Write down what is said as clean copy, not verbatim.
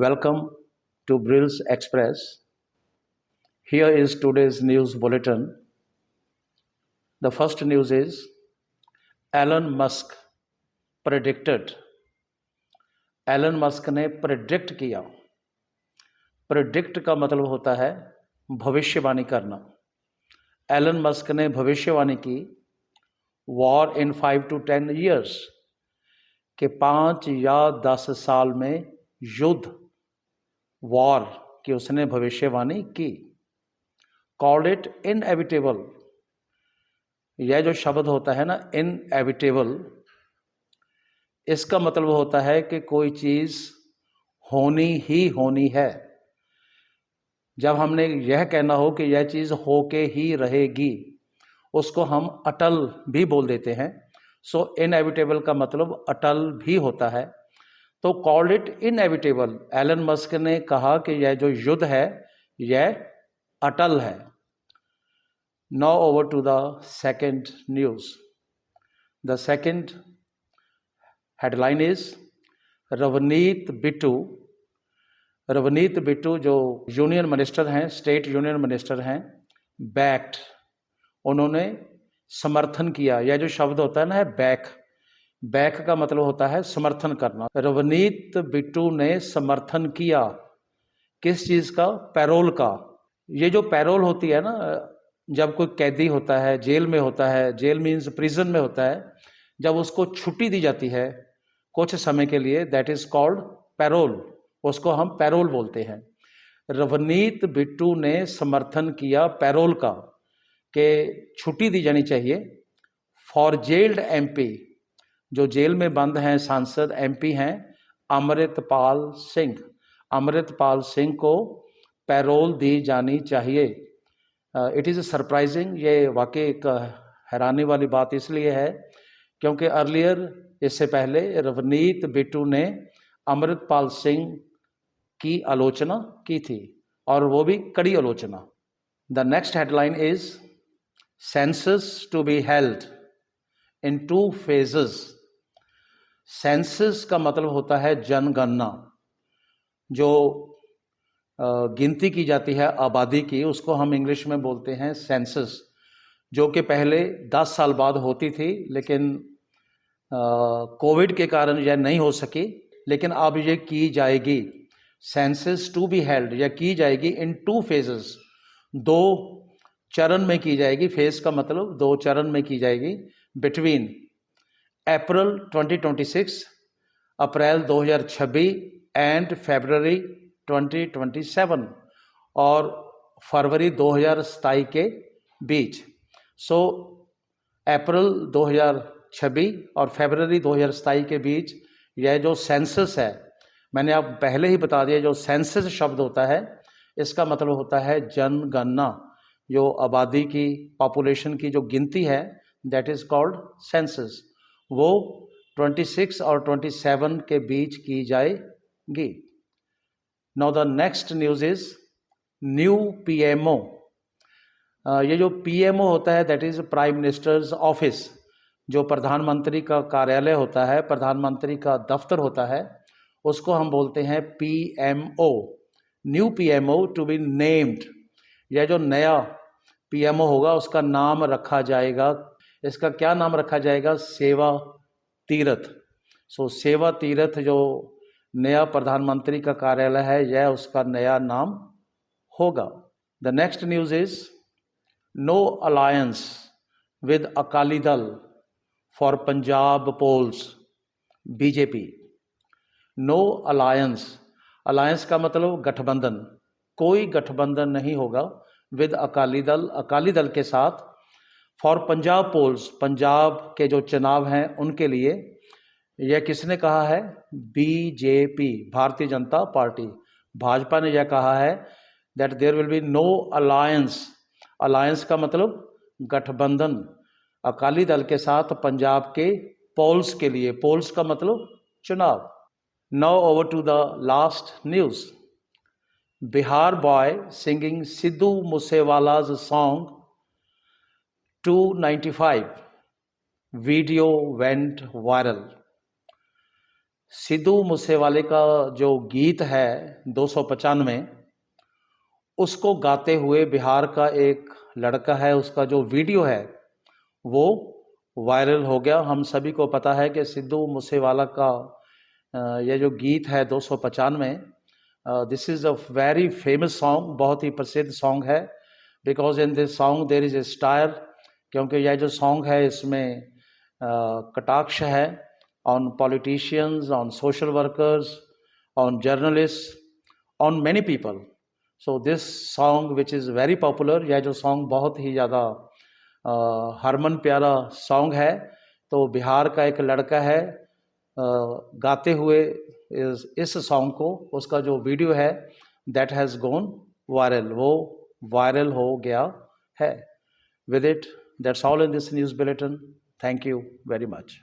Welcome to Brills Express. Here is today's news bulletin. The first news is Elon Musk predicted. Elon Musk ने predict किया। Predict का मतलब होता है भविष्यवाणी करना। एलन मस्क ने भविष्यवाणी की वॉर इन 5 to 10 years के 5 या 10 साल में युद्ध वॉर की उसने भविष्यवाणी की। Called it inevitable. यह जो शब्द होता है ना इनएविटेबल, इसका मतलब होता है कि कोई चीज़ होनी ही होनी है। जब हमने यह कहना हो कि यह चीज़ होके ही रहेगी, उसको हम अटल भी बोल देते हैं। सो इनएविटेबल का मतलब अटल भी होता है। तो called it inevitable. Elon Musk ने कहा कि यह जो युद्ध है यह अटल है। Now over to the second news. The second headline is Ravneet Bittu. Ravneet Bittu जो यूनियन मिनिस्टर हैं, स्टेट यूनियन मिनिस्टर हैं, बैक्ड, उन्होंने समर्थन किया। यह जो शब्द होता है ना है बैक, बैक का मतलब होता है समर्थन करना। रवनीत बिट्टू ने समर्थन किया किस चीज़ का? पैरोल का। ये जो पैरोल होती है ना, जब कोई कैदी होता है, जेल में होता है, जेल मीन्स प्रिजन में होता है, जब उसको छुट्टी दी जाती है कुछ समय के लिए, दैट इज कॉल्ड पैरोल। उसको हम पैरोल बोलते हैं। रवनीत बिट्टू ने समर्थन किया पैरोल का कि छुट्टी दी जानी चाहिए फॉर जेल्ड एमपी, जो जेल में बंद हैं सांसद एमपी हैं, अमृतपाल सिंह। अमृतपाल सिंह को पैरोल दी जानी चाहिए। It is surprising. ये वाकई एक हैरानी वाली बात इसलिए है क्योंकि अर्लियर, इससे पहले रवनीत बिट्टू ने अमृतपाल सिंह की आलोचना की थी, और वो भी कड़ी आलोचना। The next headline is census to be held in 2 phases। Census का मतलब होता है जनगणना। जो गिनती की जाती है आबादी की, उसको हम इंग्लिश में बोलते हैं सेंसस, जो कि पहले 10 साल बाद होती थी, लेकिन कोविड के कारण यह नहीं हो सकी, लेकिन अब ये की जाएगी। सेंसस टू बी हेल्ड, यह की जाएगी इन 2 phases, 2 चरण में की जाएगी। फेज का मतलब 2 चरण में की जाएगी। बिटवीन अप्रैल 2026, अप्रैल 2026 एंड फरवरी 2027, और फरवरी 2027 के बीच। सो अप्रैल 2026 और फरवरी 2027 के बीच यह जो सेंसस है, मैंने आप पहले ही बता दिया, जो सेंसस शब्द होता है इसका मतलब होता है जनगणना। जो आबादी की, पॉपुलेशन की जो गिनती है, दैट इज कॉल्ड सेंसस। वो 26 और 27 के बीच की जाएगी। Now the next news is new PMO. ये जो पीएमओ होता है that is prime minister's office. जो प्रधानमंत्री का कार्यालय होता है, प्रधानमंत्री का दफ्तर होता है, उसको हम बोलते हैं PMO. New PMO to be named. यह जो नया पीएमओ होगा उसका नाम रखा जाएगा। इसका क्या नाम रखा जाएगा? सेवा तीरथ। सो सेवा तीरथ जो नया प्रधानमंत्री का कार्यालय है, यह उसका नया नाम होगा। The next news is no alliance with Akali Dal for Punjab polls BJP. No alliance. Alliance का मतलब गठबंधन। कोई गठबंधन नहीं होगा विद अकाली दल, अकाली दल के साथ, फॉर पंजाब पोल्स, पंजाब के जो चुनाव हैं उनके लिए। यह किसने कहा है? बीजेपी, भारतीय जनता पार्टी, भाजपा ने यह कहा है that there will be no alliance. Alliance का मतलब गठबंधन अकाली दल के साथ पंजाब के पोल्स के लिए। पोल्स का मतलब चुनाव। Now over to the last news. Bihar boy singing Sidhu Moosewala's song 295 video went viral. Sidhu मूसेवाले का जो गीत है 295, उसको गाते हुए बिहार का एक लड़का है, उसका जो वीडियो है वो वायरल हो गया। हम सभी को पता है कि सिद्धू मूसेवाला का यह जो गीत है 295, this is a very famous song, बहुत ही प्रसिद्ध सॉन्ग है। Because in this song there is a stair, क्योंकि यह जो सॉन्ग है इसमें कटाक्ष है on politicians, on social workers, on journalist, on many people. So this song which is very popular, यह जो सॉन्ग बहुत ही ज़्यादा हरमन प्यारा सॉन्ग है। तो बिहार का एक लड़का है गाते हुए इस सॉन्ग को, उसका जो वीडियो है दैट हैज़ गॉन वायरल, वो वायरल हो गया है। With it, that's all in this news bulletin. Thank you very much.